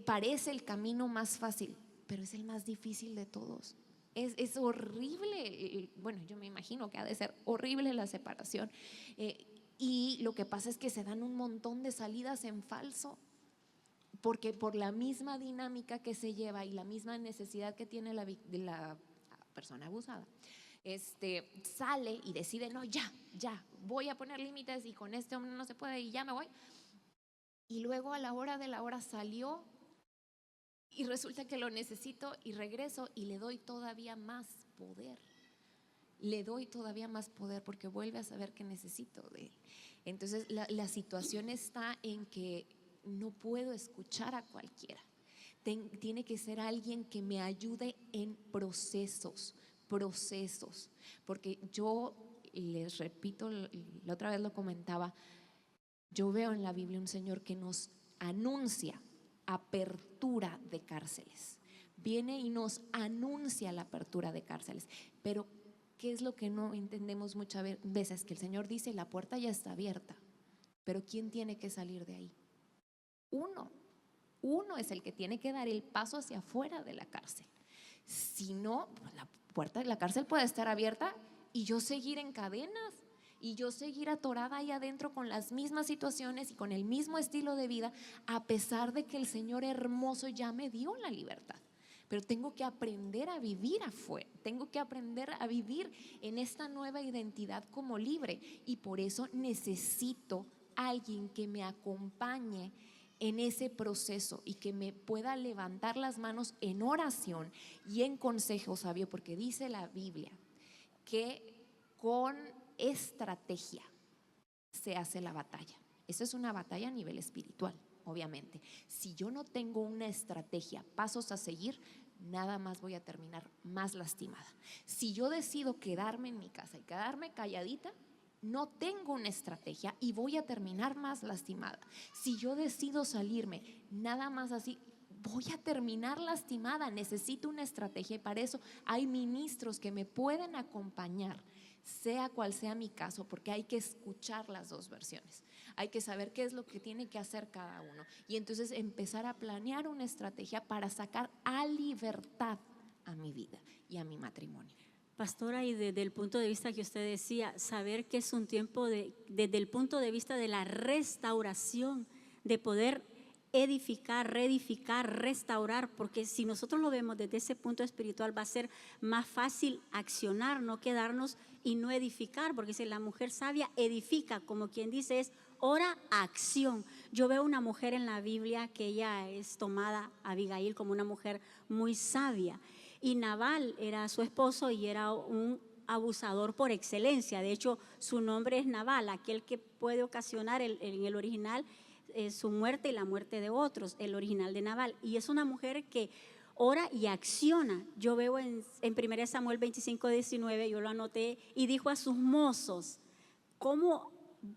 Speaker 2: parece el camino más fácil, pero es el más difícil de todos. Es horrible. Bueno, yo me imagino que ha de ser horrible la separación, y lo que pasa es que se dan un montón de salidas en falso, porque por la misma dinámica que se lleva y la misma necesidad que tiene la persona abusada, sale y decide, no, ya, voy a poner límites, y con este hombre no se puede, y ya me voy. Y luego a la hora de la hora salió Y resulta que lo necesito y regreso y le doy todavía más poder. Le doy todavía más poder porque vuelve a saber que necesito de él. Entonces la situación está en que no puedo escuchar a cualquiera. Tiene que ser alguien que me ayude en procesos, porque yo les repito, la otra vez lo comentaba, yo veo en la Biblia un Señor que nos anuncia apertura de cárceles, viene y nos anuncia la apertura de cárceles, pero ¿qué es lo que no entendemos muchas veces? Que el Señor dice, la puerta ya está abierta, pero ¿quién tiene que salir de ahí? Uno es el que tiene que dar el paso hacia afuera de la cárcel. Si no, la puerta de la cárcel puede estar abierta y yo seguir en cadenas y yo seguir atorada ahí adentro con las mismas situaciones y con el mismo estilo de vida, a pesar de que el Señor hermoso ya me dio la libertad. Pero tengo que aprender a vivir afuera, tengo que aprender a vivir en esta nueva identidad como libre, y por eso necesito alguien que me acompañe en ese proceso y que me pueda levantar las manos en oración y en consejo sabio, porque dice la Biblia que con estrategia se hace la batalla. Eso es una batalla a nivel espiritual, obviamente. Si yo no tengo una estrategia, pasos a seguir, nada más voy a terminar más lastimada. Si yo decido quedarme en mi casa y quedarme calladita, no tengo una estrategia y voy a terminar más lastimada. Si yo decido salirme nada más así, voy a terminar lastimada. Necesito una estrategia y para eso hay ministros que me pueden acompañar, sea cual sea mi caso, porque hay que escuchar las dos versiones. Hay que saber qué es lo que tiene que hacer cada uno y entonces empezar a planear una estrategia para sacar a libertad a mi vida y a mi matrimonio.
Speaker 3: Pastora, y desde el punto de vista que usted decía, saber que es un tiempo desde el punto de vista de la restauración, de poder edificar, reedificar, restaurar, porque si nosotros lo vemos desde ese punto espiritual va a ser más fácil accionar, no quedarnos y no edificar, porque si la mujer sabia edifica, como quien dice, es ora, acción. Yo veo una mujer en la Biblia que ella es tomada, Abigail, como una mujer muy sabia. Y Nabal era su esposo y era un abusador por excelencia. De hecho, su nombre es Nabal, aquel que puede ocasionar en el original su muerte y la muerte de otros, el original de Nabal. Y es una mujer que ora y acciona. Yo veo en 1 Samuel 25:19, yo lo anoté, y dijo a sus mozos cómo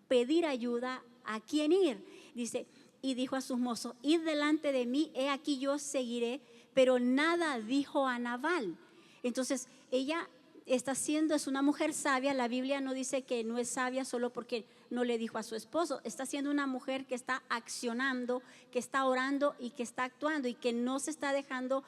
Speaker 3: pedir ayuda, a quién ir. Dice, y dijo a sus mozos, id delante de mí, he aquí yo seguiré, pero nada dijo a Nabal. Entonces ella es una mujer sabia. La Biblia no dice que no es sabia solo porque no le dijo a su esposo. Está siendo una mujer que está accionando, que está orando y que está actuando y que no se está dejando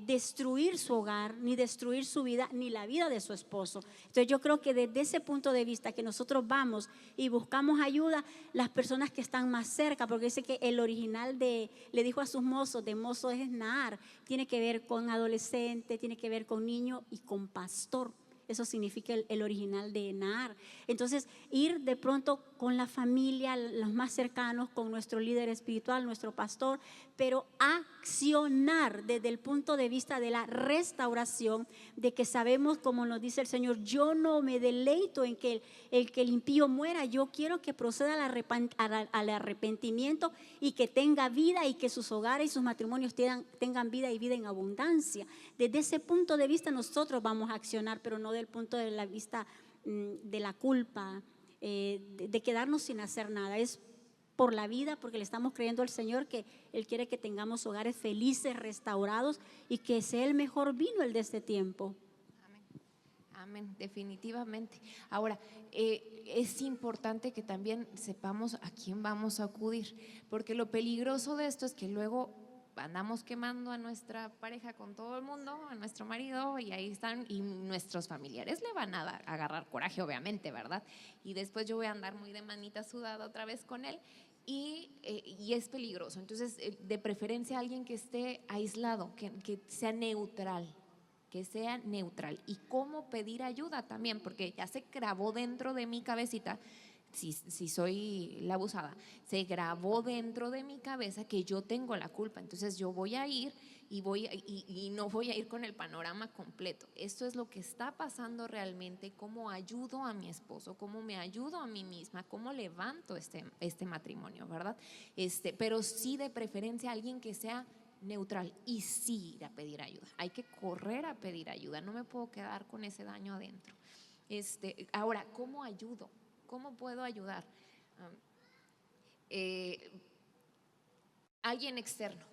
Speaker 3: destruir su hogar, ni destruir su vida, ni la vida de su esposo. Entonces yo creo que desde ese punto de vista que nosotros vamos y buscamos ayuda, las personas que están más cerca, porque dice que el original le dijo a sus mozos, de mozo es Naar, tiene que ver con adolescente, tiene que ver con niño y con pastor. Eso significa el original de Naar. Entonces, ir de pronto con la familia, los más cercanos, con nuestro líder espiritual, nuestro pastor, pero accionar desde el punto de vista de la restauración, de que sabemos, como nos dice el Señor, yo no me deleito en que el impío muera, yo quiero que proceda al arrepentimiento y que tenga vida y que sus hogares y sus matrimonios tengan vida y vida en abundancia. Desde ese punto de vista nosotros vamos a accionar, pero no del punto de la vista de la culpa, de quedarnos sin hacer nada. Es por la vida, porque le estamos creyendo al Señor que Él quiere que tengamos hogares felices, restaurados, y que sea el mejor vino el de este tiempo.
Speaker 2: Amén, definitivamente. Ahora, es importante que también sepamos a quién vamos a acudir, porque lo peligroso de esto es que luego andamos quemando a nuestra pareja con todo el mundo, a nuestro marido, y ahí están, y nuestros familiares le van a agarrar coraje, obviamente, ¿verdad? Y después yo voy a andar muy de manita sudada otra vez con él, y es peligroso. Entonces, de preferencia alguien que esté aislado, que sea neutral. Que sea neutral. Y cómo pedir ayuda también, porque ya se grabó dentro de mi cabecita si soy la abusada, se grabó dentro de mi cabeza que yo tengo la culpa. Entonces yo voy a ir y no voy a ir con el panorama completo. Esto es lo que está pasando realmente, cómo ayudo a mi esposo, cómo me ayudo a mí misma, cómo levanto este matrimonio, ¿verdad? Pero sí, de preferencia alguien que sea neutral, y sí ir a pedir ayuda. Hay que correr a pedir ayuda, no me puedo quedar con ese daño adentro. Ahora, ¿cómo ayudo? ¿Cómo puedo ayudar? Alguien externo.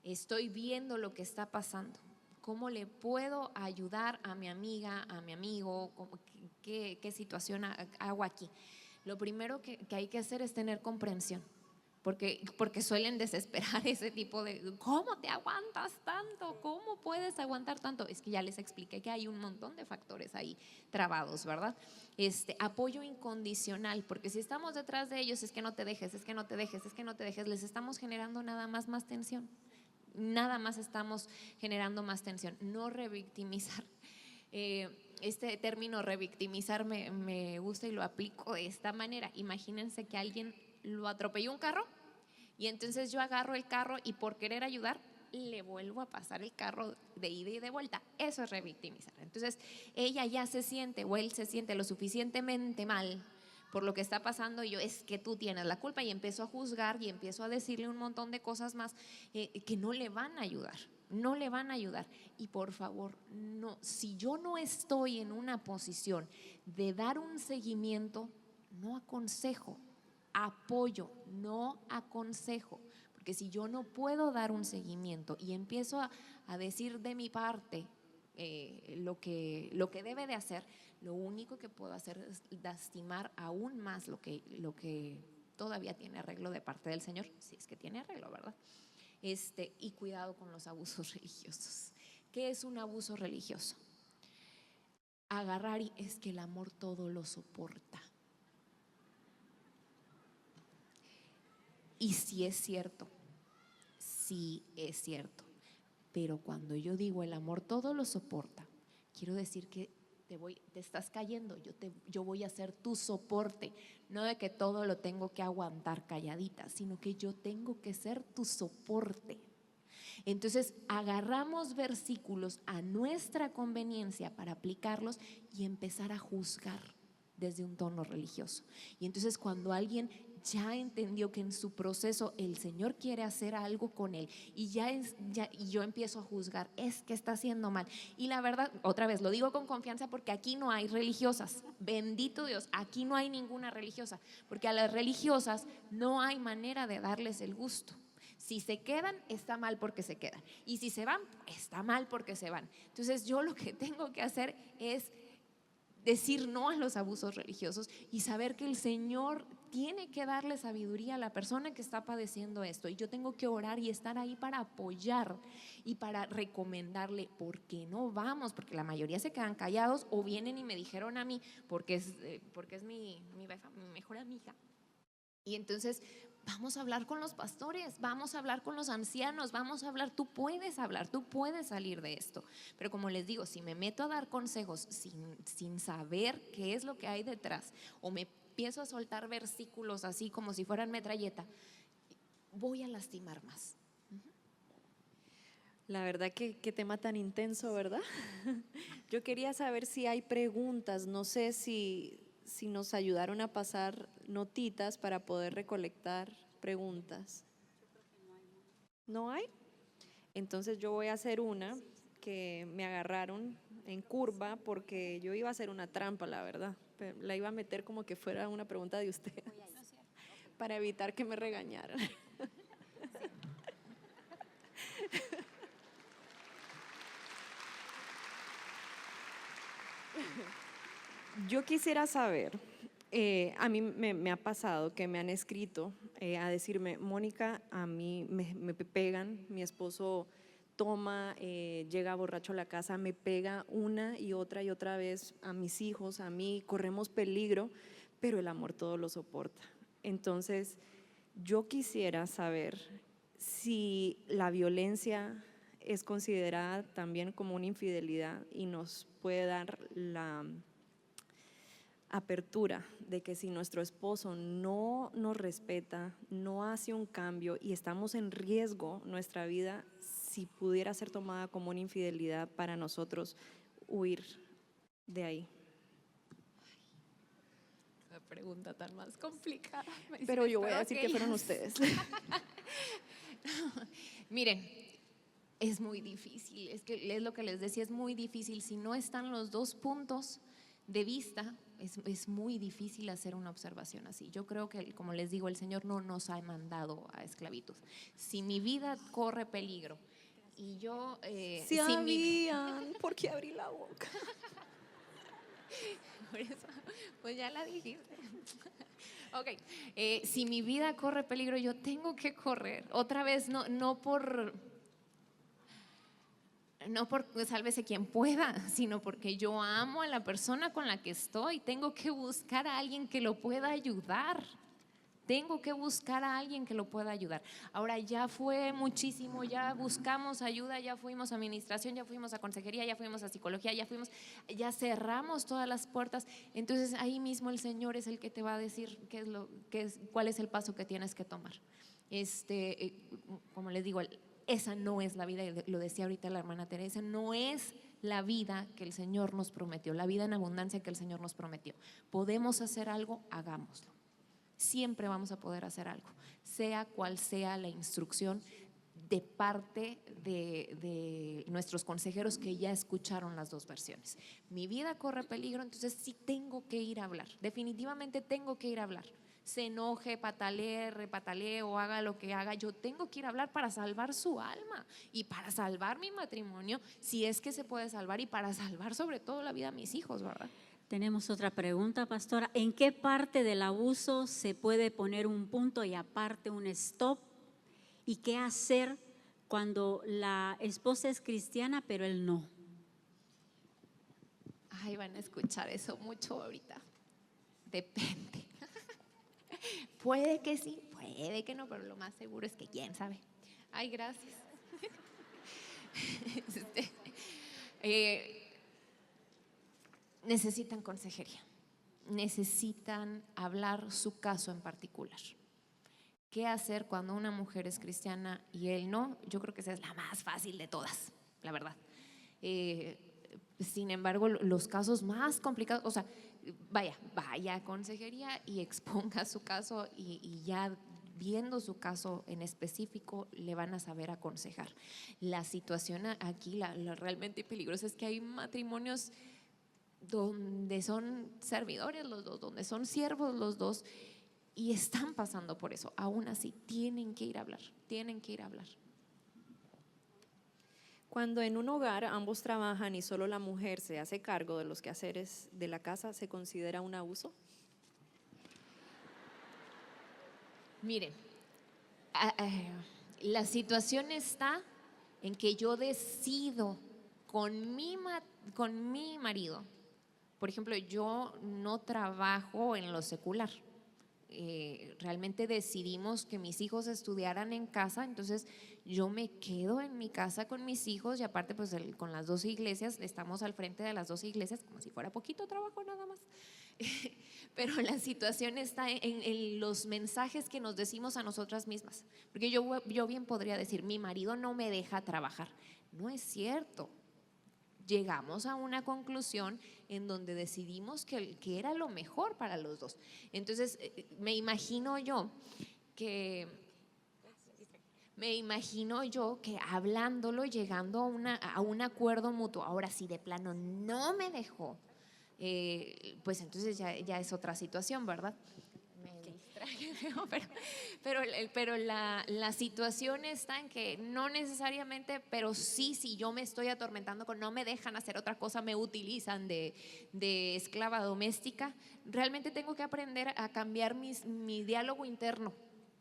Speaker 2: Estoy viendo lo que está pasando. ¿Cómo le puedo ayudar a mi amiga, a mi amigo? ¿Qué situación hago aquí? Lo primero que hay que hacer es tener comprensión, porque suelen desesperar ese tipo de, ¿cómo te aguantas tanto? ¿Cómo puedes aguantar tanto? Es que ya les expliqué que hay un montón de factores ahí trabados, ¿verdad? Apoyo incondicional, porque si estamos detrás de ellos, es que no te dejes, es que no te dejes, es que no te dejes, les estamos generando nada más tensión. Nada más estamos generando más tensión. No revictimizar. Este término revictimizar me gusta y lo aplico de esta manera. Imagínense que alguien lo atropelló un carro y entonces yo agarro el carro y por querer ayudar le vuelvo a pasar el carro de ida y de vuelta. Eso es revictimizar. Entonces ella ya se siente o él se siente lo suficientemente mal por lo que está pasando, y yo, es que tú tienes la culpa, y empiezo a juzgar y empiezo a decirle un montón de cosas más que no le van a ayudar, no le van a ayudar. Y por favor, no, si yo no estoy en una posición de dar un seguimiento, no aconsejo, apoyo, no aconsejo. Porque si yo no puedo dar un seguimiento y empiezo a decir de mi parte lo que debe de hacer, lo único que puedo hacer es lastimar aún más lo que todavía tiene arreglo de parte del Señor, si es que tiene arreglo, ¿verdad? Y cuidado con los abusos religiosos. ¿Qué es un abuso religioso? Agarrar y es que el amor todo lo soporta. Y sí es cierto, pero cuando yo digo el amor todo lo soporta, quiero decir que te estás cayendo, yo voy a ser tu soporte, no de que todo lo tengo que aguantar calladita, sino que yo tengo que ser tu soporte. Entonces agarramos versículos a nuestra conveniencia para aplicarlos y empezar a juzgar desde un tono religioso. Y entonces cuando alguien ya entendió que en su proceso el Señor quiere hacer algo con él y y yo empiezo a juzgar, es que está haciendo mal. Y la verdad, otra vez lo digo con confianza, porque aquí no hay religiosas, bendito Dios, aquí no hay ninguna religiosa, porque a las religiosas no hay manera de darles el gusto. Si se quedan, está mal porque se quedan, y si se van, está mal porque se van. Entonces yo lo que tengo que hacer es decir no a los abusos religiosos y saber que el Señor tiene que darle sabiduría a la persona que está padeciendo esto, y yo tengo que orar y estar ahí para apoyar y para recomendarle por qué no vamos, porque la mayoría se quedan callados o vienen y me dijeron a mí porque es mi mejor amiga. Y entonces vamos a hablar con los pastores, vamos a hablar con los ancianos, vamos a hablar, tú puedes salir de esto. Pero como les digo, si me meto a dar consejos sin saber qué es lo que hay detrás, o me empiezo a soltar versículos así como si fueran metralleta, voy a lastimar más.
Speaker 1: La verdad que qué tema tan intenso, ¿verdad? Yo quería saber si hay preguntas, no sé si nos ayudaron a pasar notitas para poder recolectar preguntas. ¿No hay? Entonces yo voy a hacer una que me agarraron en curva porque yo iba a hacer una trampa, la verdad. Pero la iba a meter como que fuera una pregunta de ustedes para evitar que me regañaran. Yo quisiera saber, a mí me ha pasado que me han escrito a decirme, Mónica, a mí me pegan, mi esposo toma, llega borracho a la casa, me pega una y otra vez a mis hijos, a mí, corremos peligro, pero el amor todo lo soporta. Entonces, yo quisiera saber si la violencia es considerada también como una infidelidad y nos puede dar apertura de que si nuestro esposo no nos respeta, no hace un cambio y estamos en riesgo, nuestra vida, si pudiera ser tomada como una infidelidad para nosotros, huir de ahí.
Speaker 2: Qué pregunta tan más complicada.
Speaker 1: Pero yo voy a
Speaker 2: Espero
Speaker 1: decir que fueron
Speaker 2: ellas-
Speaker 1: ustedes.
Speaker 2: Miren, es muy difícil, es que es lo que les decía, es muy difícil. Si no están los dos puntos de vista, es muy difícil hacer una observación así. Yo creo que, como les digo, el Señor no nos ha mandado a esclavitud. Si mi vida corre peligro y yo…
Speaker 1: Si
Speaker 2: si mi-
Speaker 1: habían, ¿por qué abrí la boca?
Speaker 2: Por eso, pues ya la dijiste. Ok, si mi vida corre peligro, yo tengo que correr. Otra vez, no por sálvese quien pueda, sino porque yo amo a la persona con la que estoy. Tengo que buscar a alguien que lo pueda ayudar. Tengo que buscar a alguien que lo pueda ayudar. Ahora ya fue muchísimo, ya buscamos ayuda, ya fuimos a administración, ya fuimos a consejería, ya fuimos a psicología, ya cerramos todas las puertas. Entonces ahí mismo el Señor es el que te va a decir cuál es el paso que tienes que tomar. Como les digo, esa no es la vida, y lo decía ahorita la hermana Teresa, no es la vida que el Señor nos prometió, la vida en abundancia que el Señor nos prometió. ¿Podemos hacer algo? Hagámoslo. Siempre vamos a poder hacer algo, sea cual sea la instrucción de parte de nuestros consejeros que ya escucharon las dos versiones. Mi vida corre peligro, entonces sí tengo que ir a hablar, definitivamente tengo que ir a hablar. Se enoje, repatalee o haga lo que haga, yo tengo que ir a hablar para salvar su alma y para salvar mi matrimonio, si es que se puede salvar, y para salvar sobre todo la vida de mis hijos, ¿verdad?
Speaker 3: Tenemos otra pregunta, pastora. ¿En qué parte del abuso se puede poner un punto y aparte un stop? ¿Y qué hacer cuando la esposa es cristiana pero él no?
Speaker 2: Ay, van a escuchar eso mucho ahorita. Depende. Puede que sí, puede que no, pero lo más seguro es que quién sabe. Ay, gracias. Necesitan consejería, necesitan hablar su caso en particular. ¿Qué hacer cuando una mujer es cristiana y él no? Yo creo que esa es la más fácil de todas, la verdad. Sin embargo, los casos más complicados, o sea, vaya a consejería y exponga su caso, y ya viendo su caso en específico le van a saber aconsejar. La situación aquí, la realmente peligrosa, es que hay matrimonios donde son servidores los dos, donde son siervos los dos, y están pasando por eso. Aún así tienen que ir a hablar, tienen que ir a hablar.
Speaker 1: Cuando en un hogar ambos trabajan y solo la mujer se hace cargo de los quehaceres de la casa, ¿se considera un abuso?
Speaker 2: Miren, la situación está en que yo decido con mi marido. Por ejemplo, yo no trabajo en lo secular. Realmente decidimos que mis hijos estudiaran en casa, entonces yo me quedo en mi casa con mis hijos, y aparte pues con las dos iglesias, estamos al frente de las dos iglesias, como si fuera poquito trabajo nada más. Pero la situación está en los mensajes que nos decimos a nosotras mismas, porque yo bien podría decir, mi marido no me deja trabajar. No es cierto. Llegamos a una conclusión en donde decidimos que era lo mejor para los dos. Entonces me imagino yo que hablándolo, llegando a un acuerdo mutuo. Ahora, si de plano no me dejó, pues entonces ya es otra situación, ¿verdad? Me distraje, pero la situación está en que no necesariamente, pero sí, si yo me estoy atormentando no me dejan hacer otra cosa, me utilizan de esclava doméstica, realmente tengo que aprender a cambiar mi diálogo interno,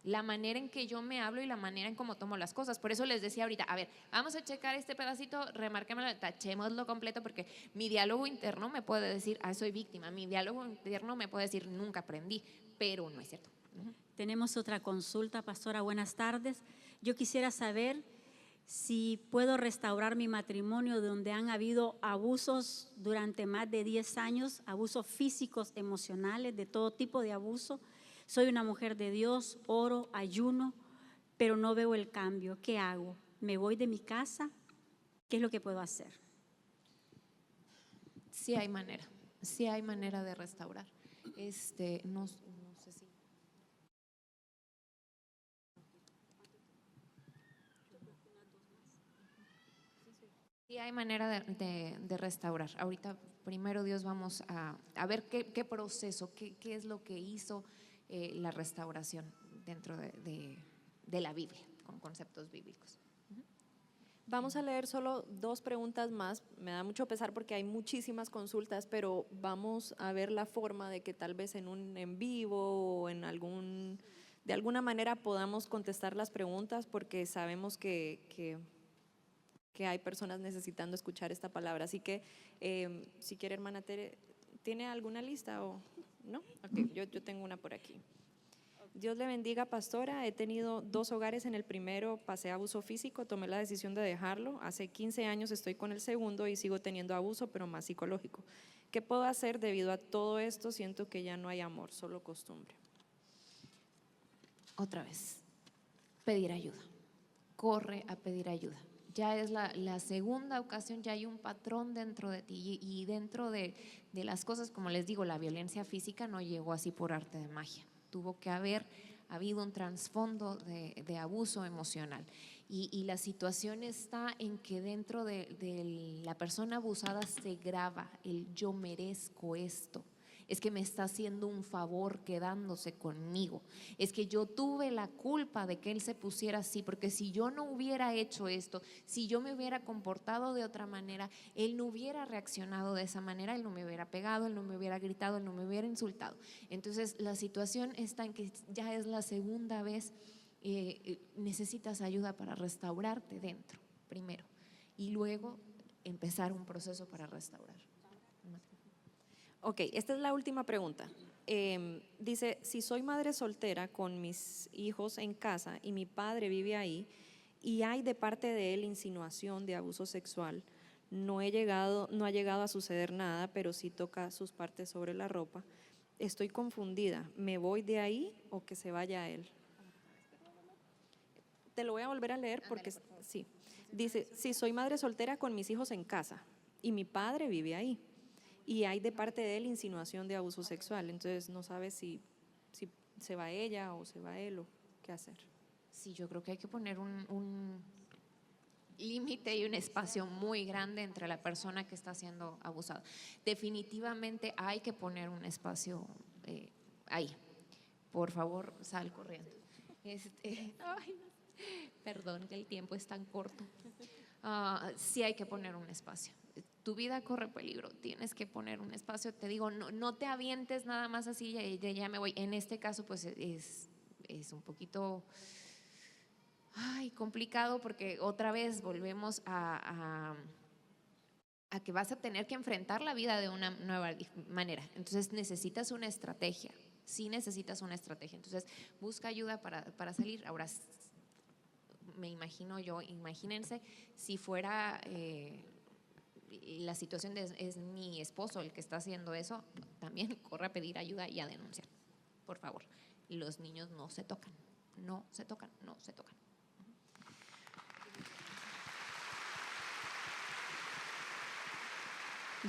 Speaker 2: la manera en que yo me hablo y la manera en cómo tomo las cosas. Por eso les decía ahorita, a ver, vamos a checar este pedacito, remarquémoslo, tachémoslo completo, porque mi diálogo interno me puede decir, soy víctima. Mi diálogo interno me puede decir, nunca aprendí, pero no es cierto.
Speaker 3: Tenemos otra consulta, pastora, buenas tardes. Yo quisiera saber si puedo restaurar mi matrimonio donde han habido abusos durante más de 10 años, abusos físicos, emocionales, de todo tipo de abuso. Soy una mujer de Dios, oro, ayuno, pero no veo el cambio. ¿Qué hago? ¿Me voy de mi casa? ¿Qué es lo que puedo hacer?
Speaker 2: Sí hay manera de restaurar. No sé si… Sí hay manera de restaurar. Ahorita, primero Dios, vamos a ver qué proceso, qué es lo que hizo la restauración dentro de la Biblia, con conceptos bíblicos.
Speaker 1: Vamos a leer solo 2 preguntas más. Me da mucho pesar porque hay muchísimas consultas, pero vamos a ver la forma de que tal vez en un en vivo o de alguna manera podamos contestar las preguntas, porque sabemos que hay personas necesitando escuchar esta palabra. Así que si quiere, hermana Tere, ¿tiene alguna lista o no? Okay, yo tengo una por aquí. Dios le bendiga, pastora. He tenido 2 hogares. En el primero pasé abuso físico, tomé la decisión de dejarlo. Hace 15 años estoy con el segundo y sigo teniendo abuso, pero más psicológico. ¿Qué puedo hacer debido a todo esto? Siento que ya no hay amor, solo costumbre.
Speaker 2: Otra vez, pedir ayuda. Corre a pedir ayuda. Ya es la segunda ocasión, ya hay un patrón dentro de ti y dentro de las cosas, como les digo, la violencia física no llegó así por arte de magia. Tuvo que haber habido un trasfondo de abuso emocional y la situación está en que dentro de la persona abusada se graba el yo merezco esto. Es que me está haciendo un favor quedándose conmigo, es que yo tuve la culpa de que él se pusiera así, porque si yo no hubiera hecho esto, si yo me hubiera comportado de otra manera, él no hubiera reaccionado de esa manera, él no me hubiera pegado, él no me hubiera gritado, él no me hubiera insultado. Entonces la situación está en que ya es la segunda vez, necesitas ayuda para restaurarte dentro primero y luego empezar un proceso para restaurar.
Speaker 1: Ok, esta es la última pregunta. Dice, si soy madre soltera con mis hijos en casa y mi padre vive ahí y hay de parte de él insinuación de abuso sexual, no ha llegado a suceder nada, pero sí toca sus partes sobre la ropa, estoy confundida, ¿me voy de ahí o que se vaya él? Te lo voy a volver a leer porque sí. Dice, si soy madre soltera con mis hijos en casa y mi padre vive ahí y hay de parte de él insinuación de abuso sexual, entonces no sabe si se va ella o se va él o qué hacer.
Speaker 2: Sí, yo creo que hay que poner un límite y un espacio muy grande entre la persona que está siendo abusada. Definitivamente hay que poner un espacio ahí. Por favor, sal corriendo. Ay, perdón que el tiempo es tan corto. Sí hay que poner un espacio. Tu vida corre peligro, tienes que poner un espacio. Te digo, no te avientes nada más así y ya me voy. En este caso pues es un poquito complicado, porque otra vez volvemos a que vas a tener que enfrentar la vida de una nueva manera. Entonces necesitas una estrategia, sí necesitas una estrategia. Entonces busca ayuda para salir. Ahora, me imagino yo, imagínense si fuera la situación es mi esposo el que está haciendo eso, también corre a pedir ayuda y a denunciar, por favor. Los niños no se tocan, no se tocan, no se tocan.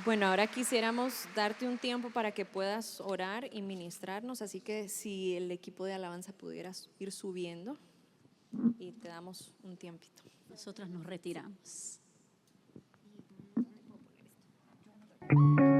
Speaker 1: Bueno, ahora quisiéramos darte un tiempo para que puedas orar y ministrarnos, así que si el equipo de alabanza pudiera ir subiendo y te damos un tiempito.
Speaker 3: Nosotras nos retiramos.
Speaker 2: ¿Dónde puedo poner esto?